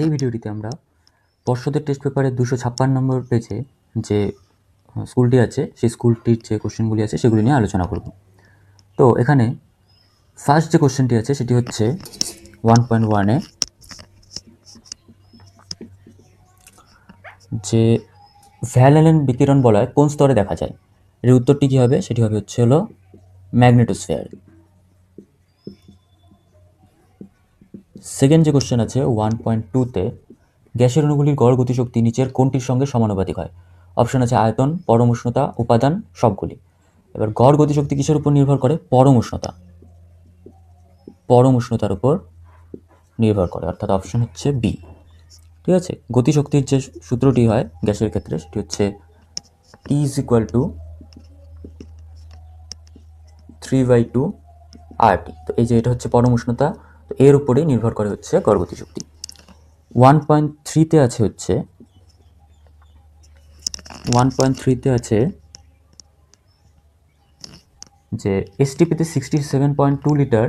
এই ভিডিওটিতে আমরা পর্ষদের টেস্ট পেপারের 256 নম্বর পেজে যে স্কুলটি আছে সেই স্কুলটির যে কোশ্চেনগুলি আছে সেগুলি নিয়ে আলোচনা করব। তো এখানে ফার্স্ট যে কোশ্চেনটি আছে সেটি হচ্ছে 1.1-এ যে ভ্যান অ্যালেন বিকিরণ বলয় কোন স্তরে দেখা যায়। এর উত্তরটি কী হবে? সেটি হবে হলো ম্যাগনেটোস্ফিয়ার। সেকেন্ড যে কোশ্চেন আছে 1.2-তে গ্যাসের অণুগুলির গড় গতিশক্তি নিচের কোনটির সঙ্গে সমানুপাতিক হয়? অপশন আছে আয়তন, পরম উষ্ণতা, উপাদান, সবগুলি। এবার গড় গতিশক্তি কিসের উপর নির্ভর করে? পরম উষ্ণতা, পরম উষ্ণতার উপর নির্ভর করে, অর্থাৎ অপশন হচ্ছে বি। ঠিক আছে, গতিশক্তির যে সূত্রটি হয় গ্যাসের ক্ষেত্রে সেটি হচ্ছে টি ইজ ইকুয়াল টু 3/2 RT। তো এই যে এটা হচ্ছে পরম উষ্ণতা, তো এর উপরেই নির্ভর করে হচ্ছে গড় গতিশক্তি। 1.3-তে আছে হচ্ছে 1.3-তে আছে যে এসটিপিতে 67.2 লিটার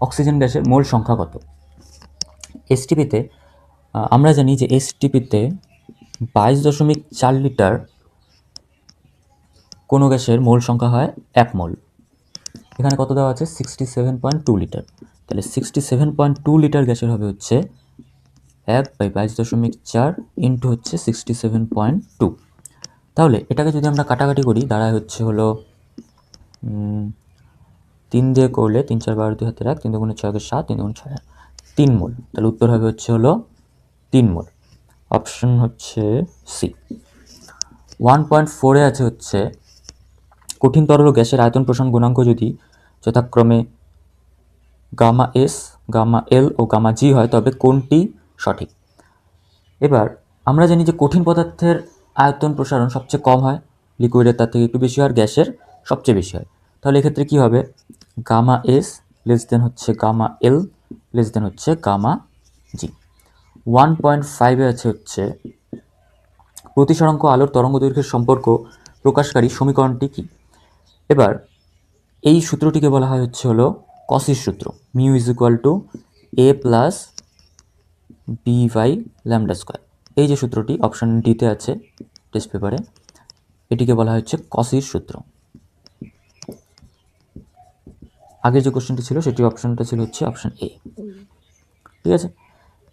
অক্সিজেন গ্যাসের মোল সংখ্যা কত? এসটিপিতে আমরা জানি যে এসটিপিতে 22.4 লিটার কোনো গ্যাসের মোল সংখ্যা হয় 1 মোল। এখানে কত দেওয়া আছে? 67.2 লিটার। তাহলে 67.2 লিটার গ্যাসের হবে হচ্ছে 1/22.4 ইন্টু হচ্ছে 67.2। তাহলে এটাকে যদি আমরা কাটাকাটি করি দাঁড়ায় হচ্ছে হলো 3 দিয়ে করলে 3 4 12 2 হাতে রাখ, 3 দুগুণে 6 7, 3 দুগুণে 6 3 মোল। তাহলে উত্তর হবে হচ্ছে হলো 3 মোল। অপশন হচ্ছে সি। 1.4-এ আছে হচ্ছে কঠিন তরল গ্যাসের আয়তন প্রসারণ গুণাঙ্ক যদি যথাক্রমে গামা এস, গামা এল ও গামা জি হয় তবে কোনটি সঠিক? এবার আমরা জানি যে কঠিন পদার্থের আয়তন প্রসারণ সবচেয়ে কম হয়, লিকুইডের তার থেকে একটু বেশি হয়, আর গ্যাসের সবচেয়ে বেশি হয়। তাহলে এক্ষেত্রে কী হবে? গামা এস লেস দেন হচ্ছে গামা এল লেস দেন হচ্ছে গামা জি। 1.5-এ আছে হচ্ছে প্রতিসরাঙ্ক আলোর তরঙ্গ দৈর্ঘ্যের সম্পর্ক প্রকাশকারী সমীকরণটি কি? এবার এই সূত্রটিকে বলা হয় হচ্ছে হলো কসির সূত্র, mu is equal to A plus B by lambda square. এই যে সূত্রটি অপশন ডিতে আছে টেস্ট পেপারে, এটিকে বলা হচ্ছে কসির সূত্র। আগের যে কোশ্চেনটি ছিল সেটি অপশনটা ছিল হচ্ছে অপশন এ। ঠিক আছে,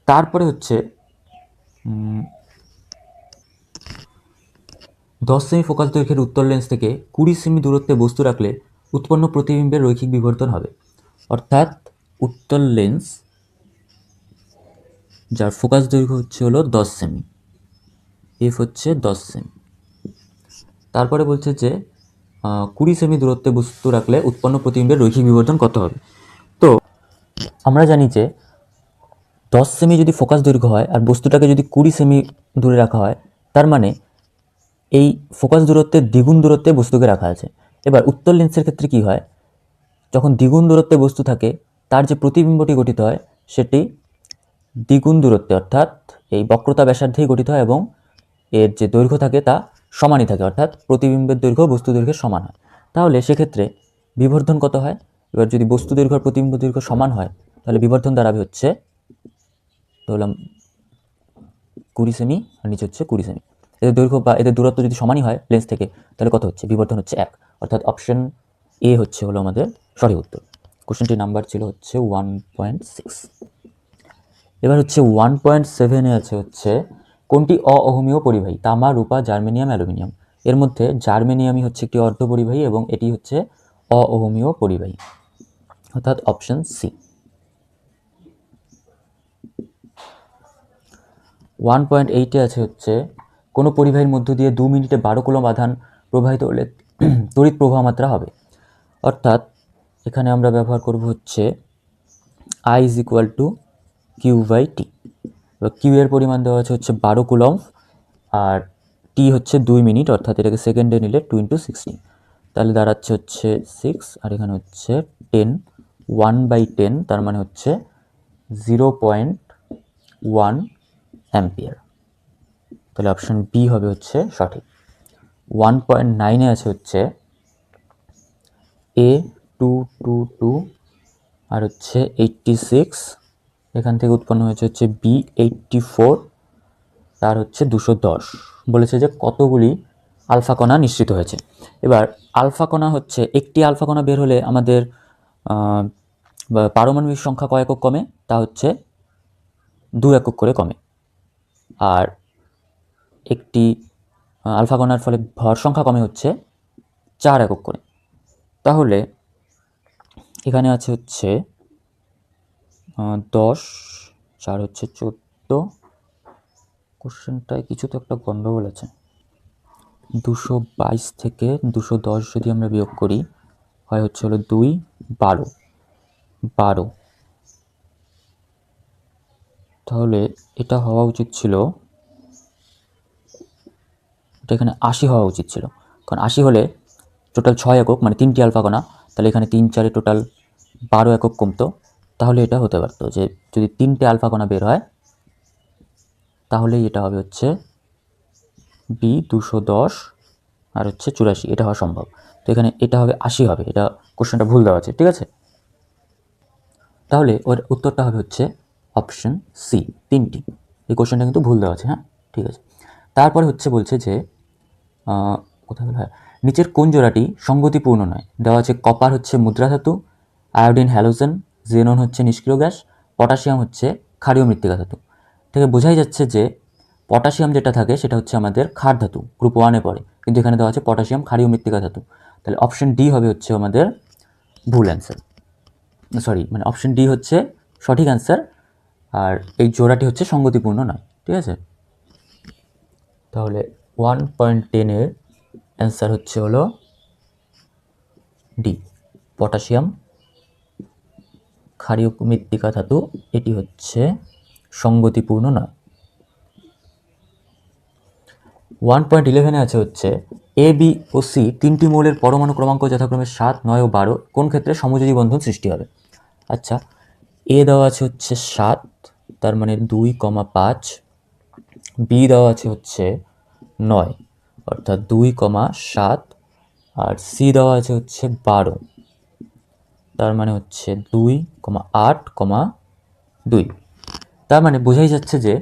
তারপরে হচ্ছে 10 সেমি ফোকাস দৈর্ঘ্যের উত্তর লেন্স থেকে 20 সেমি দূরত্বে বস্তু রাখলে উৎপন্ন প্রতিবিম্বের রৈখিক বিবর্তন হবে। অর্থাৎ উত্তর লেন্স যার ফোকাস দৈর্ঘ্য হচ্ছে হলো 10 সেমি, এফ হচ্ছে 10 সেমি। তারপরে বলছে যে 20 সেমি দূরত্বে বস্তু রাখলে উৎপন্ন প্রতিবিম্বের রৈখিক বিবর্তন কত হবে? তো আমরা জানি যে 10 সেমি যদি ফোকাস দৈর্ঘ্য হয় আর বস্তুটাকে যদি 20 সেমি দূরে রাখা হয়, তার মানে এই ফোকাস দূরত্বের দ্বিগুণ দূরত্বে বস্তুকে রাখা আছে। এবার উত্তর লেন্সের ক্ষেত্রে কি হয়? যখন দ্বিগুণ দূরত্বে বস্তু থাকে তার যে প্রতিবিম্বটি গঠিত হয় সেটি দ্বিগুণ দূরত্বে, অর্থাৎ এই বক্রতা ব্যাসার্ধেই গঠিত হয় এবং এর যে দৈর্ঘ্য থাকে তা সমানই থাকে, অর্থাৎ প্রতিবিম্বের দৈর্ঘ্য বস্তু দৈর্ঘ্যের সমান হয়। তাহলে সেক্ষেত্রে বিবর্ধন কত হয়? এবার যদি বস্তু দৈর্ঘ্য আর প্রতিবিম্ব দৈর্ঘ্য সমান হয় তাহলে বিবর্ধন দাঁড়াবে হচ্ছে ধরলাম 20 সেমি আর নিচে হচ্ছে 20 সেমি। এদের দৈর্ঘ্য বা এদের দূরত্ব যদি সমানই হয় লেন্স থেকে তাহলে কত হচ্ছে? বিবর্ধন হচ্ছে 1, অর্থাৎ অপশন এ হচ্ছে হলো আমাদের সঠিক উত্তর। কোশ্চেনটির নাম্বার ছিল হচ্ছে 1.6। এবার হচ্ছে 1.7-এ আছে হচ্ছে কোনটি অ-অহমীয় পরিবাহী? তামা, রূপা, জার্মেনিয়াম, অ্যালুমিনিয়াম। এর মধ্যে জার্মেনিয়ামই হচ্ছে একটি অর্ধ পরিবাহী এবং এটি হচ্ছে অ-অহমীয় পরিবাহী, অর্থাৎ অপশন সি। 1.8-এ আছে হচ্ছে কোনো পরিবাহীর মধ্য দিয়ে 2 মিনিটে 12 কুলম্ব আধান প্রবাহিত হলে তড়িৎ প্রবাহ মাত্রা হবে। অর্থাৎ এখানে আমরা ব্যবহার করব হচ্ছে I is equal to Q by T. Q এর পরিমাণ দেওয়া আছে হচ্ছে 12 কুলম্ব আর টি হচ্ছে 2 মিনিট, অর্থাৎ এটাকে সেকেন্ডে নিলে 2 × 60, তাহলে দাঁড়াচ্ছে হচ্ছে 6 আর এখানে হচ্ছে 10, 1/10 তার মানে হচ্ছে 0.1 অ্যাম্পিয়ার। তাহলে অপশন বি হবে হচ্ছে সঠিক। 1.9-এ আছে হচ্ছে A 222 আর হচ্ছে 86 এখান থেকে উৎপন্ন হয়েছে হচ্ছে B84, তার হচ্ছে 210। বলেছে যে কতগুলি আলফা কণা নিশ্চিত হয়েছে। এবার আলফা কণা হচ্ছে, একটি আলফা কণা বের হলে আমাদের পারমাণবিক সংখ্যা কয় একক কমে, তা হচ্ছে 2 একক করে কমে। আর একটি আলফা কণার ফলে ভর সংখ্যা কমে হচ্ছে 4 একক করে। তাহলে এখানে আছে হচ্ছে 10, 4 হচ্ছে 14। কোশ্চেনটায় কিছু তো একটা গন্ডগোল আছে। 222 থেকে 210 যদি আমরা বিয়োগ করি হয় হচ্ছে হলো 2, 12। তাহলে এটা হওয়া উচিত ছিল, এটা এখানে 80 হওয়া উচিত ছিল, কারণ 80 হলে টোটাল 6 একক, মানে 3টি আলফা কণা, তাহলে এখানে 3 4 টোটাল 12 একক কমতো। তাহলে এটা হতে পারতো যে যদি 3টে আলফা কণা বের হয় তাহলেই এটা হবে হচ্ছে B210 আর হচ্ছে 84, এটা হওয়া সম্ভব। তো এখানে এটা হবে 80 হবে, এটা কোশ্চেনটা ভুল দেওয়া আছে, ঠিক আছে। তাহলে ওর উত্তরটা হবে হচ্ছে অপশন সি, 3টি। এই কোশ্চেনটা কিন্তু ভুল দেওয়া আছে, হ্যাঁ, ঠিক আছে। তারপরে হচ্ছে বলছে যে কোথায় বলা হয়, নিচের কোন জোড়াটি সঙ্গতিপূর্ণ নয়। দেওয়া আছে কপার হচ্ছে মুদ্রা ধাতু, আয়োডিন হ্যালোজেন, জেনন হচ্ছে নিষ্ক্রিয় গ্যাস, পটাশিয়াম হচ্ছে ক্ষারীয় মৃত্তিকা ধাতু। থেকে বোঝাই যাচ্ছে যে পটাশিয়াম যেটা থাকে সেটা হচ্ছে আমাদের ক্ষার ধাতু, গ্রুপ 1-এ পড়ে, কিন্তু এখানে দেওয়া আছে পটাশিয়াম ক্ষারীয় মৃত্তিকা ধাতু। তাহলে অপশন ডি হবে হচ্ছে আমাদের ভুল অ্যান্সার, সরি, মানে অপশন ডি হচ্ছে সঠিক অ্যান্সার, আর এই জোড়াটি হচ্ছে সঙ্গতিপূর্ণ নয়, ঠিক আছে। তাহলে 1.10-এর অ্যান্সার হচ্ছে হলো ডি, পটাশিয়াম ক্ষারীয় মৃত্তিকা ধাতু, এটি হচ্ছে সঙ্গতিপূর্ণ নয়। 1.11-এ আছে হচ্ছে এ, বি ও সি 3টি মৌলের পরমাণু ক্রমাঙ্ক যথাক্রমে 7, 9 ও 12, কোন ক্ষেত্রে সমযোজী বন্ধন সৃষ্টি হবে। আচ্ছা, এ দেওয়া আছে হচ্ছে 7, তার মানে 2,5। বি দেওয়া আছে হচ্ছে 9, অর্থাৎ 2,7। আর সি দেওয়া আছে হচ্ছে 12, তার মানে হচ্ছে 2,8,2। তার মানে বোঝাই যাচ্ছে যে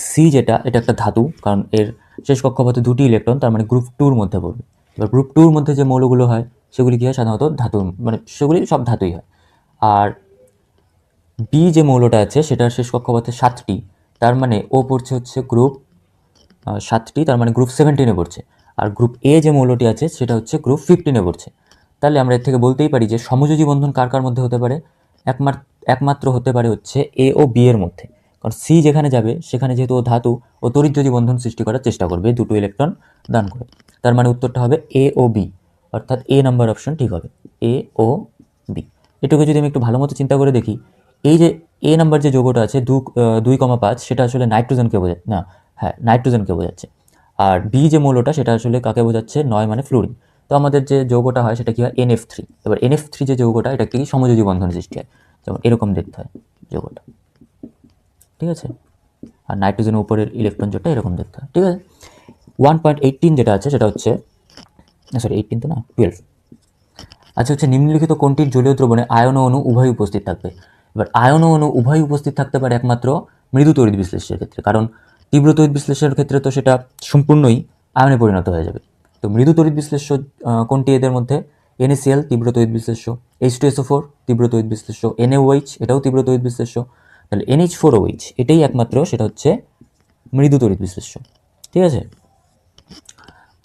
সি যেটা, এটা একটা ধাতু, কারণ এর শেষ কক্ষপথে 2টি ইলেকট্রন, তার মানে গ্রুপ 2-র মধ্যে পড়বে। এবার গ্রুপ 2-র মধ্যে যে মৌলগুলো হয় সেগুলি কী হয়, সাধারণত ধাতু, মানে সেগুলি সব ধাতুই হয়। আর বি যে মৌলটা আছে সেটার শেষ কক্ষপথে 7টি, তার মানে ও পড়ছে হচ্ছে গ্রুপ 7টি, তার মানে গ্রুপ 17-এ পড়ছে। আর গ্রুপ এ যে মৌলটি আছে সেটা হচ্ছে গ্রুপ 15-এ পড়ছে। তাহলে আমরা এর থেকে বলতেই পারি যে সমযোজী বন্ধন কার কার মধ্যে হতে পারে, একমাত্র হতে পারে হচ্ছে এ ও বি এর মধ্যে, কারণ সি যেখানে যাবে সেখানে যেহেতু ও ধাতু, ও তড়িৎযোজী বন্ধন সৃষ্টি করার চেষ্টা করবে 2টো ইলেকট্রন দান করে। তার মানে উত্তরটা হবে এ ও বি, অর্থাৎ এ নাম্বার অপশন ঠিক হবে, এ ও বি। এটুকু যদি আমি একটু ভালো মতো চিন্তা করে দেখি, এই যে এ নাম্বার যে যৌগটা আছে 2,5, সেটা আসলে নাইট্রোজেনকে বোঝাচ্ছে না, হ্যাঁ, নাইট্রোজেনকে বোঝাচ্ছে। আর বি যে মৌলটা সেটা আসলে কাকে বোঝাচ্ছে, 9 মানে ফ্লুরিন। তো আমাদের যে যৌগটা হয় সেটা কি হয়, NF3। এবার NF3 যে যৌগটা, এটা কি সমযোজী বন্ধন সৃষ্টি হয়, যেমন এরকম দেখতে হয় যৌগটা, ঠিক আছে। আর নাইট্রোজেনের উপরের ইলেকট্রন জোটটা এরকম দেখতে হয়, ঠিক আছে। 1.18 যেটা আছে সেটা হচ্ছে, সরি 18 তো না, 12। আচ্ছা, হচ্ছে নিম্নলিখিত কোনটির জলীয় দ্রবণে আয়ন ও অণু উভয় উপস্থিত থাকবে। এবার আয়ন ও অণু উভয় উপস্থিত থাকতে পারে একমাত্র মৃদু তড়িৎ বিশ্লেষণের ক্ষেত্রে, কারণ তীব্র তড়িৎ বিশ্লেষণের ক্ষেত্রে তো সেটা সম্পূর্ণই আয়নে পরিণত হয়ে যাবে। তো মৃদু তড়িৎ বিশ্লেষ্য কোনটি এদের মধ্যে, NaCl তীব্র তড়িৎ বিশ্লেষ্য, H2SO4 তীব্র তড়িৎ বিশ্লেষ্য, NaOH এটাও তীব্র তড়িৎ বিশ্লেষ্য, তাহলে NH4OH এটাই একমাত্র, সেটা হচ্ছে মৃদু তড়িৎ বিশ্লেষ্য, ঠিক আছে।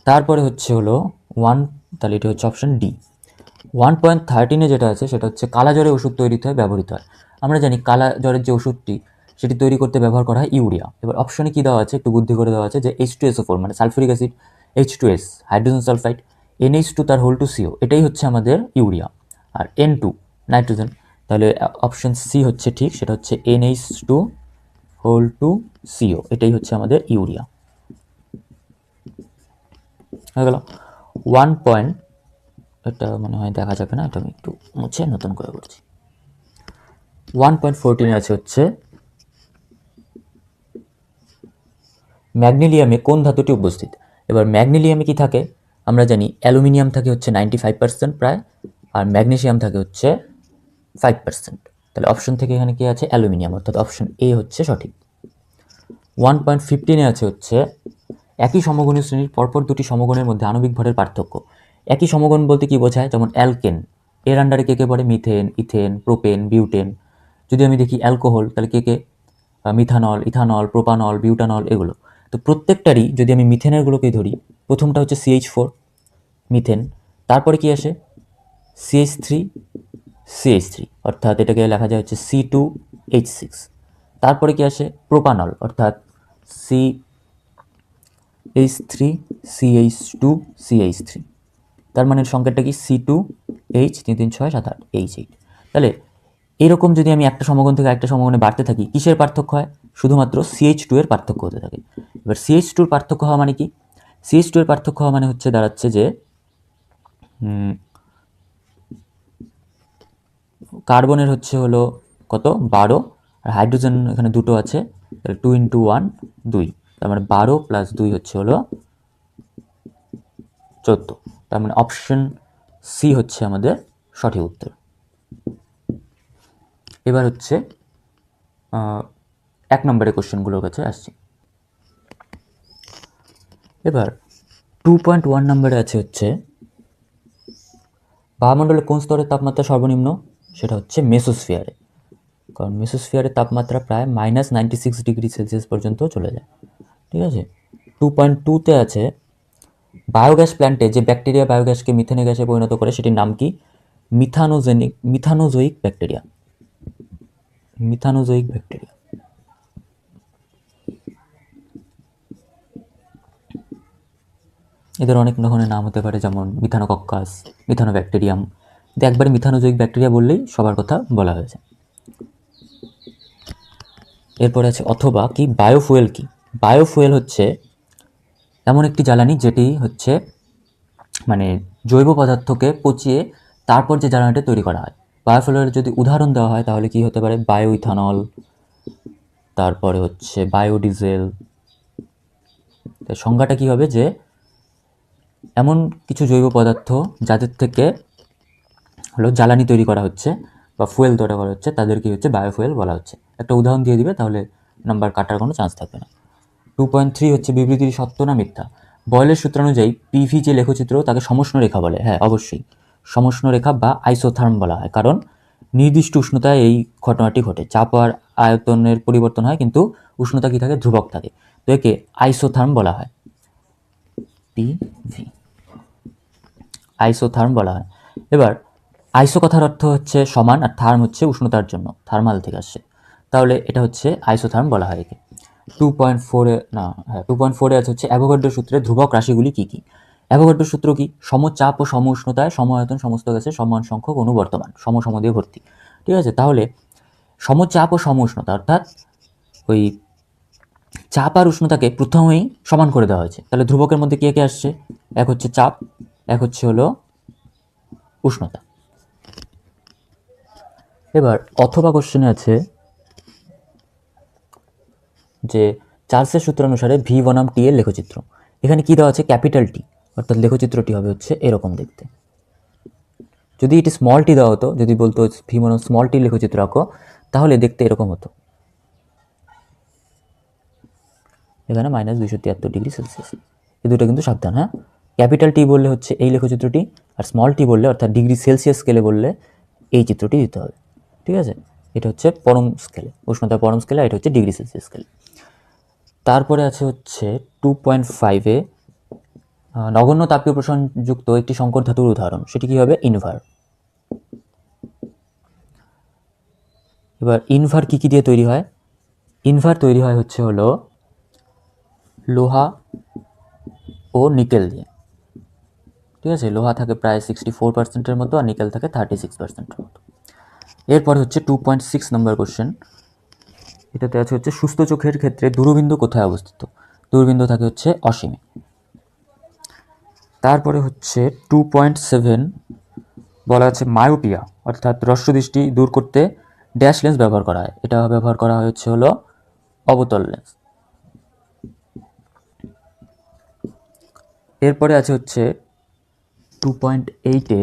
তারপরে হচ্ছে হলো তাহলে এটা হচ্ছে অপশন ডি। 1.13-এ যেটা আছে সেটা হচ্ছে কালাজ্বরে ওষুধ তৈরিতে ব্যবহৃত হয়। আমরা জানি কালাজ্বরের যে ওষুধটি সেটি তৈরি করতে ব্যবহার করা হয় ইউরিয়া। এবার অপশনে কি দেওয়া আছে, একটু বুদ্ধি করে দেওয়া আছে যে H2SO4 মানে sulphuric acid, H2S hydrogen sulphide, NH2 তার হোল টু CO, এটাই হচ্ছে আমাদের ইউরিয়া, আর N2 নাইট্রোজেন। তাহলে অপশন সি হচ্ছে ঠিক, সেটা হচ্ছে NH2 হোল টু CO, এটাই হচ্ছে আমাদের ইউরিয়া। হয়ে গেল 1. এটা মনে হয় দেখা যাবে না, এটা আমি একটু মুছে নতুন করে করছি। 1.14 আছে হচ্ছে ম্যাগনেলিয়ামে কোন ধাতুটি উপস্থিত। এবার ম্যাগনেলিয়ামে কি থাকে, আমরা জানি অ্যালুমিনিয়াম থাকে হচ্ছে 95% প্রায়, আর ম্যাগনেসিয়াম থাকে হচ্ছে 5%। তাহলে অপশন থেকে এখানে কি আছে, অ্যালুমিনিয়াম, অর্থাৎ অপশন এ হচ্ছে সঠিক। 1.15 আছে হচ্ছে একই সমগণীয় শ্রেণীর পরপর দুটি সমগণের মধ্যে আণবিক ভরের পার্থক্য। একই সমগণ বলতে কি বোঝায়, যেমন অ্যালকেন, এর আন্ডারে কে কে পড়ে, মিথেন, ইথেন, প্রোপেন, বিউটেন। যদি আমি দেখি অ্যালকোহল, তাহলে কে কে, মিথানল, ইথানল, প্রোপানল, বিউটানল, এগুলো। তো প্রত্যেকটারই যদি আমি মিথেনেরগুলোকেই ধরি, প্রথমটা হচ্ছে CH4 মিথেন, তারপরে কি আসে CH3, অর্থাৎ এটাকে লেখা যায় হচ্ছে C2H6। তারপরে কি আসে প্রোপানল, অর্থাৎ CH3CH2CH3। তার মানে সংকেতটা কি C2H33678H8। তাহলে এরকম যদি আমি একটা সমগণ থেকে একটা সমগণে বাড়তে থাকি, কিসের পার্থক্য হয়, শুধুমাত্র CH2 এর পার্থক্য হতে থাকে। এবার CH2 এর পার্থক্য হওয়া মানে কি, CH2 এর পার্থক্য হওয়া মানে হচ্ছে দাঁড়াচ্ছে যে কার্বনের হচ্ছে হলো কত 12, আর হাইড্রোজেন এখানে দুটো আছে, তাহলে 2 × 1 2, তার মানে 12 + 2 হচ্ছে হলো 14। তার মানে অপশন সি হচ্ছে আমাদের সঠিক উত্তর। এবার হচ্ছে 1 নম্বরের কোশ্চেনগুলোর কাছে আসছি। এবার 2.1 নম্বরে আছে হচ্ছে বায়ুমণ্ডলে কোন স্তরের তাপমাত্রা সর্বনিম্ন, সেটা হচ্ছে মেসোস্ফিয়ারে। কারণ মেসোস্ফিয়ারের তাপমাত্রা প্রায় -96 ডিগ্রি সেলসিয়াস পর্যন্ত চলে যায়। ঠিক আছে। 2.2তে আছে বায়োগ্যাস প্ল্যান্টে যে ব্যাকটেরিয়া বায়োগ্যাসকে মিথেনে গ্যাসে পরিণত করে সেটির নাম কি, মিথানোজোয়িক ব্যাকটেরিয়া। এদের অনেক ধরনের নাম হতে পারে, যেমন মিথানোকক্কাস, মিথানোব্যাকটেরিয়াম। কিন্তু একবারে মিথানোজোয়িক ব্যাকটেরিয়া বললেই সবার কথা বলা হয়েছে। এরপরে আছে অথবা কি, বায়োফুয়েল কি। বায়োফুয়েল হচ্ছে এমন একটি জ্বালানি যেটি হচ্ছে মানে জৈব পদার্থকে পচিয়ে তারপর যে জ্বালানিটা তৈরি করা হয়। বায়োফুয়েলের যদি উদাহরণ দেওয়া হয় তাহলে কি হতে পারে, বায়ো ইথানল, তারপরে হচ্ছে বায়োডিজেল। সংজ্ঞাটা কি হবে, যে এমন কিছু জৈব পদার্থ যাদের থেকে হলো জ্বালানি তৈরি করা হচ্ছে বা ফুয়েল তৈরি করা হচ্ছে, তাদেরকে হচ্ছে বায়োফুয়েল বলা হচ্ছে। একটা উদাহরণ দিয়ে দিবে, তাহলে নাম্বার কাটার কোনো চান্স থাকবে না। 2.3 হচ্ছে বিবৃতির সত্য না মিথ্যা। বয়েলের সূত্রানুযায়ী পিভি যে লেখচিত্র তাকে সমষ্ণ রেখা বলে। হ্যাঁ, অবশ্যই সমষ্ণ রেখা বা আইসোথার্ম বলা হয়, কারণ নির্দিষ্ট উষ্ণতায় এই ঘটনাটি ঘটে। চাপ আর আয়তনের পরিবর্তন হয়, কিন্তু উষ্ণতা কি থাকে, ধ্রুবক থাকে। তো একে আইসোথার্ম বলা হয়, পিভি আইসোথার্ম বলা হয়। এবার আইসো কথার অর্থ হচ্ছে সমান, আর থার্ম হচ্ছে উষ্ণতার জন্য, থার্মাল থেকে আসছে, তাহলে এটা হচ্ছে আইসোথার্ম বলা হয় একে। 2.4 না, হ্যাঁ 2.4 আছে হচ্ছে অ্যাভোগাড্রো সূত্রে ধ্রুবক রাশিগুলি কি কি। অ্যাভোগাড্রো সূত্র কি, সমচাপ ও সম উষ্ণতায় সম আয়তন সমস্ত গ্যাসের সমান সংখ্যক অণু বর্তমান, সম দিয়ে ভর্তি। ঠিক আছে, তাহলে সমচাপ ও সম উষ্ণতা, অর্থাৎ ওই চাপ আর উষ্ণতাকে প্রথমেই সমান করে দেওয়া হয়েছে। তাহলে ধ্রুবকের মধ্যে কে কে আসছে, এক হচ্ছে চাপ, এক হচ্ছে হলো উষ্ণতা। এবার অথবা কোশ্চেনে আছে যে চার্লসের সূত্রানুসারে ভি বনাম টি এর লেখচিত্র। এখানে কি দেওয়া আছে, ক্যাপিটাল টি, অর্থাৎ লেখচিত্রটি হবে হচ্ছে এরকম দেখতে। যদি এটি স্মল টি দেওয়া হতো, যদি বলতো ভি বনাম স্মল টি লেখচিত্র আঁকো, তাহলে দেখতে এরকম হতো। এখানে -273 ডিগ্রি সেলসিয়াস। এই দুটো কিন্তু সাবধান, হ্যাঁ। ক্যাপিটাল টি বললে হচ্ছে এই লেখচিত্রটি, আর স্মল টি বললে অর্থাৎ ডিগ্রি সেলসিয়াস স্কেলে বললে এই চিত্রটি দিতে হবে। ঠিক আছে, এটা হচ্ছে পরম স্কেলে, উষ্ণতার পরম স্কেলে, আর এটা হচ্ছে ডিগ্রি সেলসিয়াস স্কেলে। তারপরে আছে হচ্ছে 2.5-এ নগণ্য তাপীয় প্রসারণযুক্ত একটি সংকর ধাতুর উদাহরণ, সেটি কি হবে, ইনভার। এবার ইনভার কি কি দিয়ে তৈরি হয়, ইনভার তৈরি হয় হচ্ছে হলো লোহা ও নিকেল দিয়ে। ঠিক আছে, লোহা থাকে প্রায় 64%-এর মতো, আর নিকেল থাকে 36%-এর মতো। এরপরে হচ্ছে 2.6 নম্বর কোশ্চেন। এটাতে আছে হচ্ছে সুস্থ চোখের ক্ষেত্রে দূরবিন্দু কোথায় অবস্থিত। দূরবিন্দু থাকে হচ্ছে অসীমে। তারপরে হচ্ছে 2.7 বলা আছে মায়োপিয়া, অর্থাৎ হ্রস্বদৃষ্টি দূর করতে ড্যাশ লেন্স ব্যবহার করা হয়। এটা ব্যবহার করা হয় হচ্ছে হলো অবতল লেন্স। এরপরে আছে হচ্ছে 2.8-এ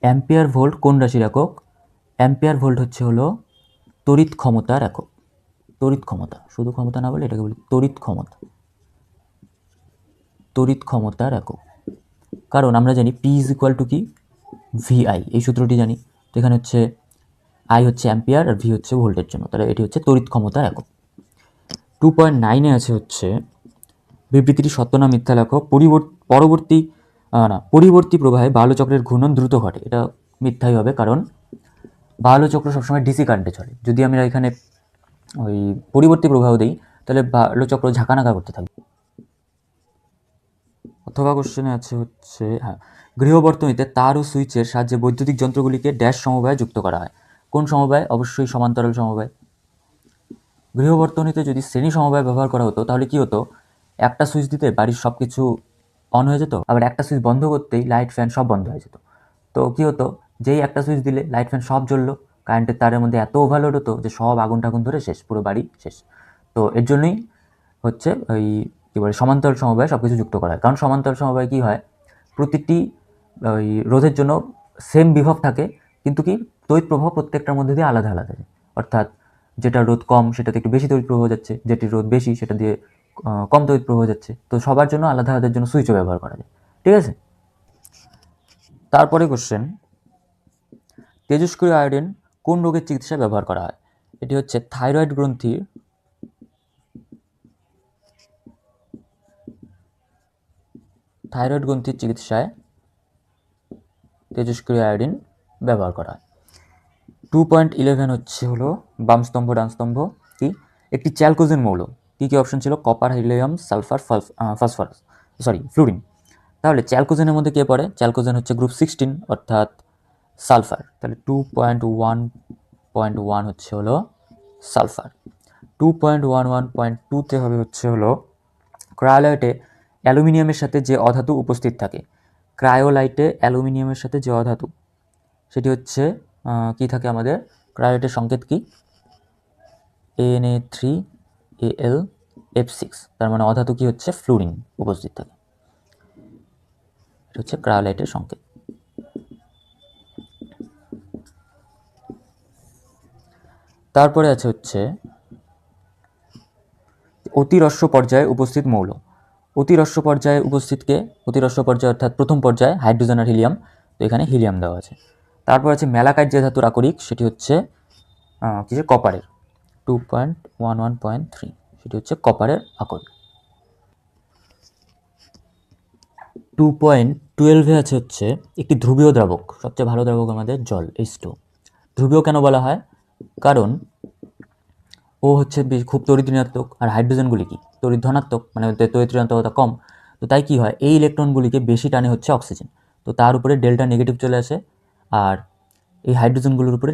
অ্যাম্পিয়ার ভোল্ট কোন রাশির একক, অ্যাম্পিয়ার ভোল্ট হচ্ছে হলো তড়িৎ ক্ষমতার একক। তড়িৎ ক্ষমতা, শুধু ক্ষমতা না বলে এটাকে বলি তড়িৎ ক্ষমতা, তড়িৎ ক্ষমতার একক। কারণ আমরা জানি পি ইজ ইকুয়াল টু কি, ভিআই, এই সূত্রটি জানি। তো এখানে হচ্ছে আই হচ্ছে অ্যাম্পিয়ার আর ভি হচ্ছে ভোল্টের জন্য, তাহলে এটি হচ্ছে তড়িৎ ক্ষমতার একক। 2.9 আছে হচ্ছে বিবৃতিটি সত্য না মিথ্যা লেখো। পরিবর্তী প্রবাহে বায়ু চক্রের ঘূর্ণন দ্রুত ঘটে। এটা মিথ্যাই হবে, কারণ বায়ু চক্র সবসময় ডিসি কারেন্টে চলে। যদি আমরা এখানে ওই পরিবর্তী প্রবাহ দিই তাহলে বায়ু চক্র ঝাঁকানাকা করতে থাকবে। অথবা কোশ্চেনে আছে হচ্ছে গৃহবর্তনীতে তার ও সুইচের সাহায্যে বৈদ্যুতিক যন্ত্রগুলিকে ড্যাশ সমবায়ে যুক্ত করা হয়। কোন সমবায়? অবশ্যই সমান্তরাল সমবায়। গৃহবর্তনীতে যদি শ্রেণী সমবায় ব্যবহার করা হতো তাহলে কি হতো, একটা সুইচ দিতে বাড়ির সব কিছু অন হয়ে যেত, আবার একটা সুইচ বন্ধ করতেই লাইট ফ্যান সব বন্ধ হয়ে যেত। তো কি হতো, যেই একটা সুইচ দিলে লাইট ফ্যান সব জ্বললো, কারেন্টের তারের মধ্যে এত ওভারলোড হতো যে সব আগুন টাগুন ধরে শেষ, পুরো বাড়ি শেষ। তো এর জন্যই হচ্ছে ওই কী বলে সমান্তরাল সমবায়ে সব কিছু যুক্ত করা হয়। কারণ সমান্তরাল সমবায়ে কী হয়, প্রতিটি ওই রোধের জন্য সেম বিভব থাকে, কিন্তু কি তড়িৎ প্রবাহ প্রত্যেকটার মধ্যে দিয়ে আলাদা আলাদা যায়। অর্থাৎ যেটা রোধ কম সেটাতে একটু বেশি তড়িৎ প্রবাহ যাচ্ছে, যেটি রোধ বেশি সেটা দিয়ে কম তড়িৎ প্রবাহ যাচ্ছে। তো সবার জন্য আলাদা আলাদার জন্য সুইচও ব্যবহার করা যায়। ঠিক আছে, তারপরে কোশ্চেন, তেজস্ক্রিয় আয়োডিন কোন রোগের চিকিৎসায় ব্যবহার করা হয়? এটি হচ্ছে থাইরয়েড গ্রন্থির চিকিৎসায় তেজস্ক্রিয় আয়োডিন ব্যবহার করা হয়। 2.11 হচ্ছে হলো বাম স্তম্ভ ডান স্তম্ভ। কি একটি চ্যালকোজেন মৌল, কী কী অপশন ছিল? Copper, helium, sulphur, phosphorus, fluorine. তাহলে চ্যালকোজেনের মধ্যে কে পড়ে? চ্যালকোজেন হচ্ছে গ্রুপ 16 অর্থাৎ সালফার। তাহলে 2.1.1 হচ্ছে হলো সালফার। 2.11.2তে হবে হচ্ছে হলো ক্রায়োলাইটে অ্যালুমিনিয়ামের সাথে যে অধাতু উপস্থিত থাকে। ক্রায়োলাইটে অ্যালুমিনিয়ামের সাথে যে অধাতু, সেটি হচ্ছে কি থাকে আমাদের? ক্রায়োলাইটের সংকেত কি? Na3Al(F6), তার মানে অধাতু কি হচ্ছে? ফ্লুরিন উপস্থিত থাকে। এটা হচ্ছে ক্রায়োলাইটের সংকেত। তারপরে আছে হচ্ছে অতিরস্য পর্যায়ে উপস্থিত মৌল। অতিরস্য পর্যায়ে উপস্থিতকে, অতিরস্য পর্যায়ে অর্থাৎ প্রথম পর্যায়ে হাইড্রোজেন আর হিলিয়াম, তো এখানে হিলিয়াম দেওয়া আছে। তারপর আছে ম্যালাকাইট যে ধাতুর আকরিক, সেটি হচ্ছে কিসের? কপারের। 2.11.3 সেটি হচ্ছে কপারের আকরিক। 2.12 আছে হচ্ছে একটি ধ্রুবীয় দ্রাবক, সবচেয়ে ভালো দ্রাবক আমাদের জল, H2। ধ্রুবীয় কেন বলা হয়? কারণ ও হচ্ছে খুব তড়িৎ ঋণাত্মক, আর হাইড্রোজেনগুলি কি তড়িৎ ধনাত্মক, মানে তড়িৎ ঋণাত্মকতা কম। তো তাই কি হয়, এই ইলেকট্রনগুলিকে বেশি টানে হচ্ছে অক্সিজেন, তো তার উপরে ডেল্টা নেগেটিভ চলে আসে, আর এই হাইড্রোজেনগুলোর উপরে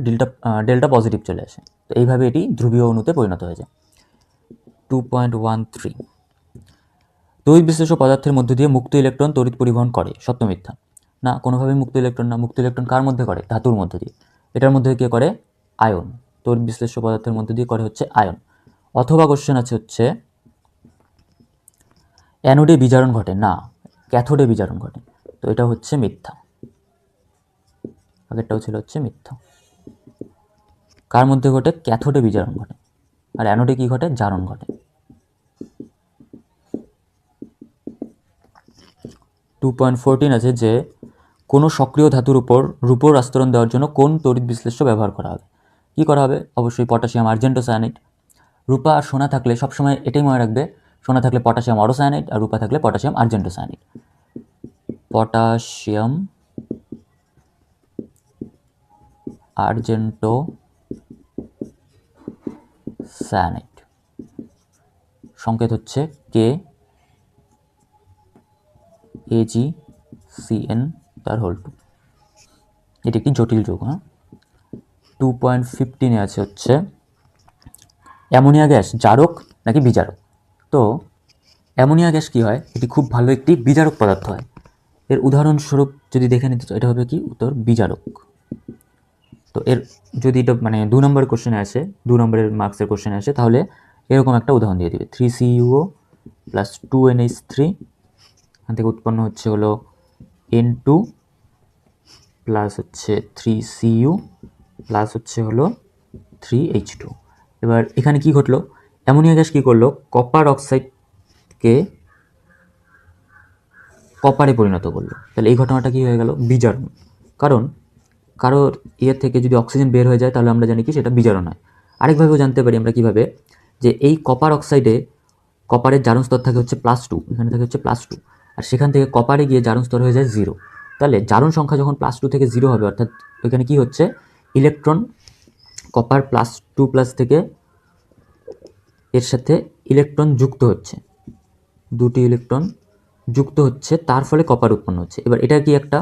ডেল্টা পজিটিভ চলে আসে। তো এইভাবে এটি ধ্রুবীয় অণুতে পরিণত হয়ে যায়। 2.13 তড়িৎ বিশ্লেষ্য পদার্থের মধ্যে দিয়ে মুক্ত ইলেকট্রন তড়িৎ পরিবহন করে, সত্য মিথ্যা? না, কোনোভাবেই মুক্ত ইলেকট্রন না। মুক্ত ইলেকট্রন কার মধ্যে করে? ধাতুর মধ্যে দিয়ে। এটার মধ্যে কে করে? আয়ন। তড়িৎ বিশ্লেষ্য পদার্থের মধ্যে দিয়ে করে হচ্ছে আয়ন। অথবা কোশ্চেন আছে হচ্ছে অ্যানোডে বিজারণ ঘটে না, ক্যাথোডে বিজারণ ঘটে। তো এটা হচ্ছে মিথ্যা, আগেরটাও ছিল হচ্ছে মিথ্যা। কার মধ্যে ঘটে? ক্যাথোডে বিজারণ ঘটে। আর অ্যানোডে কি ঘটে? জারণ ঘটে। 2.14 আছে যে কোনো সক্রিয় ধাতুর উপর রূপোর আস্তরণ দেওয়ার জন্য কোন তড়িৎ বিশ্লেষ্য ব্যবহার করা হবে? কি করা হবে? অবশ্যই পটাশিয়াম আর্জেন্টোসায়ানাইড। রূপা আর সোনা থাকলে সবসময় এটাই মনে রাখবে, সোনা থাকলে পটাশিয়াম অরোসায়ানাইড, আর রূপা থাকলে পটাশিয়াম আর্জেন্টোসায়ানাইড। পটাশিয়াম আর্জেন্টোসায়ানাইড, সংকেত হচ্ছে KAgCN তার হোল 2। এটি একটি জটিল যৌগ। 2.15 আছে হচ্ছে অ্যামোনিয়া গ্যাস জারক নাকি বিজারক? তো অ্যামোনিয়া গ্যাস কি হয়? এটি খুব ভালো একটি বিজারক পদার্থ হয়। এর উদাহরণস্বরূপ যদি দেখে নিতে, এটা হবে কি উত্তর? বিজারক। তো এর যদি এটা মানে 2 নম্বরের কোশ্চেনে আসে, 2 নম্বরের মার্কসের কোশ্চেনে আসে, তাহলে এরকম একটা উদাহরণ দিয়ে দিবে, 3CuO প্লাস 2NH3, এখান থেকে উৎপন্ন হচ্ছে হলো N2 প্লাস হচ্ছে 3Cu প্লাস হচ্ছে হলো 3H2। এবার এখানে কি ঘটলো, অ্যামোনিয়া গ্যাস কী করলো, কপার অক্সাইডকে কপারে পরিণত করলো। তাহলে এই ঘটনাটা কী হয়ে গেল, বিজারণ। কারণ কারোর ইয়ের থেকে যদি অক্সিজেন বের হয়ে যায় তাহলে আমরা জানি কি সেটা বিজারণ হয়। আরেকভাবেও জানতে পারি আমরা কীভাবে, যে এই কপার অক্সাইডে কপারের জারণ স্তর থাকে হচ্ছে +2, এখানে থাকে হচ্ছে +2, আর সেখান থেকে কপারে গিয়ে জারণ স্তর হয়ে যায় 0। তাহলে জারণ সংখ্যা যখন +2 থেকে 0 হবে, অর্থাৎ ওইখানে কি হচ্ছে, ইলেকট্রন কপার +2+ থেকে এর সাথে ইলেকট্রন যুক্ত হচ্ছে, দুটি ইলেকট্রন যুক্ত হচ্ছে, তার ফলে কপার উৎপন্ন হচ্ছে। এবার এটা কি একটা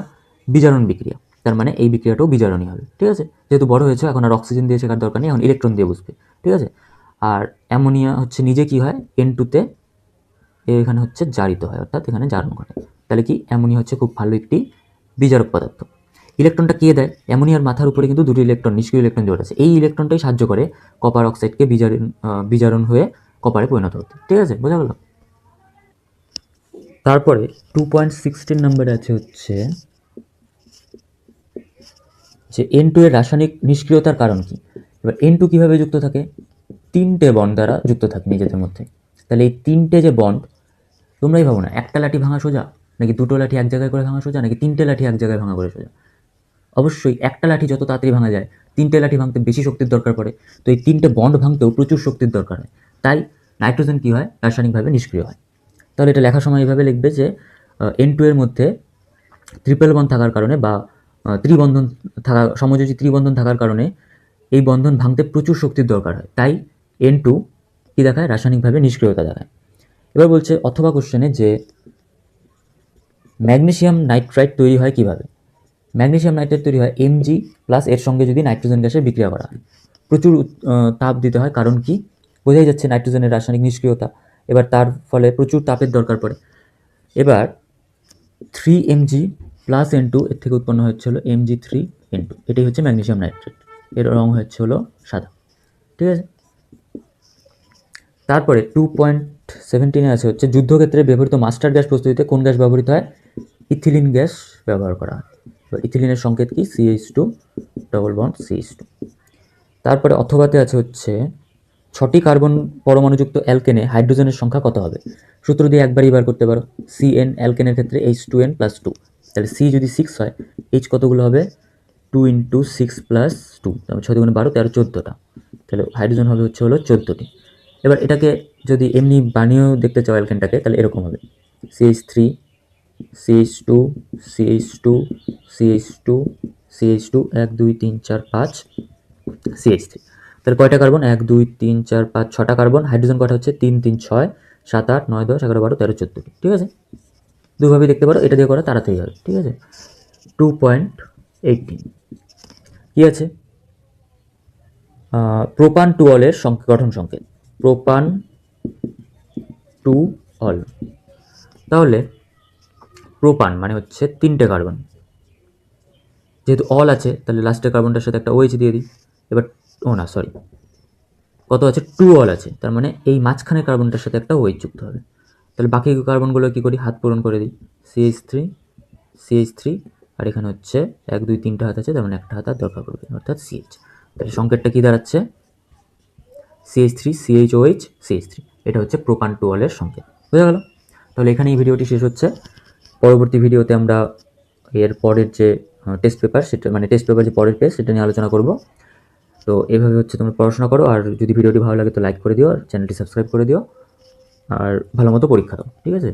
বিজারণ বিক্রিয়া, তার মানে এই বিক্রিয়াটাও বিজারণী হবে। ঠিক আছে, যেহেতু বড় হয়েছে এখন আর অক্সিজেন দিয়ে শেখার দরকার নেই, এখন ইলেকট্রন দিয়ে বুঝবে। ঠিক আছে, আর অ্যামোনিয়া হচ্ছে নিজে কি হয়, N2-তে এখানে হচ্ছে জারিত হয়, অর্থাৎ এখানে জারণ ঘটে। তাহলে কি অ্যামোনিয়া হচ্ছে খুব ভালো একটি বিজারক পদার্থ। ইলেকট্রনটা কে দেয়, অ্যামোনিয়ার মাথার উপরে কিন্তু দুটি ইলেকট্রন, নিষ্ক্রিয় ইলেকট্রন জোট আছে। এই ইলেকট্রনটাই সাহায্য করে কপার অক্সাইডকে বিজারণ হয়ে কপারে পরিণত হতে। ঠিক আছে, বোঝা গেল। তারপরে 2.16 নম্বরে আছে হচ্ছে যে N2 এর রাসায়নিক নিষ্ক্রিয়তার কারণ কি। এবার N2 কিভাবে যুক্ত থাকে, 3টে বন্ড দ্বারা যুক্ত থাকে নিজেদের মধ্যে। তাহলে এই 3টে যে বন্ড, তোমরাই ভাবো না, একটা লাঠি ভাঙা সোজা নাকি দুটো লাঠি এক জায়গায় করে ভাঙা সোজা নাকি 3টে লাঠি এক জায়গায় ভাঙা করে সোজা। অবশ্যই একটা লাঠি যত তাড়াতাড়ি ভাঙা যায়, 3টে লাঠি ভাঙতে বেশি শক্তির দরকার পড়ে। তো এই 3টে বন্ড ভাঙতেও প্রচুর শক্তির দরকার হয়। তাই নাইট্রোজেন কী হয়, রাসায়নিকভাবে নিষ্ক্রিয় হয়। তাহলে এটা লেখার সময় এইভাবে লিখবে যে N2 এর মধ্যে ট্রিপল বন্ড থাকার কারণে বা ত্রিবন্ধন থাকা, সমযোজী ত্রিবন্ধন থাকার কারণে এই বন্ধন ভাঙতে প্রচুর শক্তির দরকার হয়। তাই N2 কী দেখায়, রাসায়নিকভাবে নিষ্ক্রিয়তা দেখায়। এবার বলছে অথবা কোশ্চেনে যে ম্যাগনেসিয়াম নাইট্রাইট তৈরি হয় কিভাবে। ম্যাগনেসিয়াম নাইট্রেট তৈরি হয় Mg প্লাস এর সঙ্গে যদি নাইট্রোজেন গ্যাসের বিক্রিয়া করা হয়। প্রচুর তাপ দিতে হয়, কারণ কি, বোঝাই যাচ্ছে নাইট্রোজেনের রাসায়নিক নিষ্ক্রিয়তা। এবার তার ফলে প্রচুর তাপের দরকার পড়ে। এবার 3Mg প্লাস N2 এর থেকে উৎপন্ন হচ্ছে হলো Mg3N2, এটাই হচ্ছে ম্যাগনেসিয়াম নাইট্রেট। এর রং হচ্ছে হলো সাদা। ঠিক আছে, তারপরে 2.17 আছে হচ্ছে যুদ্ধক্ষেত্রে ব্যবহৃত মাস্টার গ্যাস প্রস্তুতিতে কোন গ্যাস ব্যবহৃত হয়, ইথিলিন গ্যাস ব্যবহার করা হয়। ইথিলিনের সংকেত কি, CH2 ডবল বন্ড CH2। তারপরে অথবাতে আছে হচ্ছে 6টি কার্বন পরমাণুযুক্ত অ্যালকেনে হাইড্রোজেনের সংখ্যা কত হবে। সূত্র দিয়ে একবারই বার করতে পারো, CN অ্যালকেনের ক্ষেত্রে H2N + 2, তাহলে C যদি 6 হয়, H কতগুলো হবে, 2 × 6 + 2, তাহলে 6 × 12 13 14টা, তাহলে হাইড্রোজেন হবে হচ্ছে হলো 14টি। এবার এটাকে যদি এমনি বানিয়েও দেখতে চাও অ্যালকেনটাকে, তাহলে এরকম হবে, CH3 CH2 CH2 CH2 CH2 1 2 3 4 5 CH3। তাহলে কয়টা কার্বন, 1 2 3 4 5 6টা কার্বন। হাইড্রোজেন কয়টা হচ্ছে, 3 3 6 7 8 9 10 11 12 13 14টি। ঠিক আছে, দুভাবেই দেখতে পারো, এটা দিয়ে করা তাড়াতাড়ি হবে। ঠিক আছে, 2.18 কি আছে, প্রোপান টু অলের গঠন সংকেত, প্রোপান টু অল। তাহলে প্রোপান মানে হচ্ছে 3টে কার্বন, যেহেতু অল আছে তাহলে লাস্টের কার্বনটার সাথে একটা OH দিয়ে দিই। এবার কত আছে, 2 অল আছে, তার মানে এই মাঝখানে কার্বনটার সাথে একটা OH যুক্ত হবে। তাহলে বাকি কার্বনগুলো কী করি, হাত পূরণ করে দিই, CH3 আর এখানে হচ্ছে 1 2 3টা হাত আছে, তার মানে একটা হাত আর দরকার পড়বে, অর্থাৎ CH। তাহলে সংকেতটা কী দাঁড়াচ্ছে, CH3 CHOH CH3। এটা হচ্ছে প্রোপান টু অলের সংকেত। বোঝা গেল। তাহলে এখানে এই ভিডিওটি শেষ হচ্ছে। পরবর্তী ভিডিওতে আমরা এর পরের যে টেস্ট পেপার, সেটা মানে টেস্ট পেপার যে পরের পেজ, সেটা নিয়ে আলোচনা করব। তো এভাবে হচ্ছে তোমরা পড়াশোনা করো, আর যদি ভিডিওটি ভালো লাগে তো লাইক করে দিও, আর চ্যানেলটি সাবস্ক্রাইব করে দিও, আর ভালো মতো পরীক্ষা দাও। ঠিক আছে।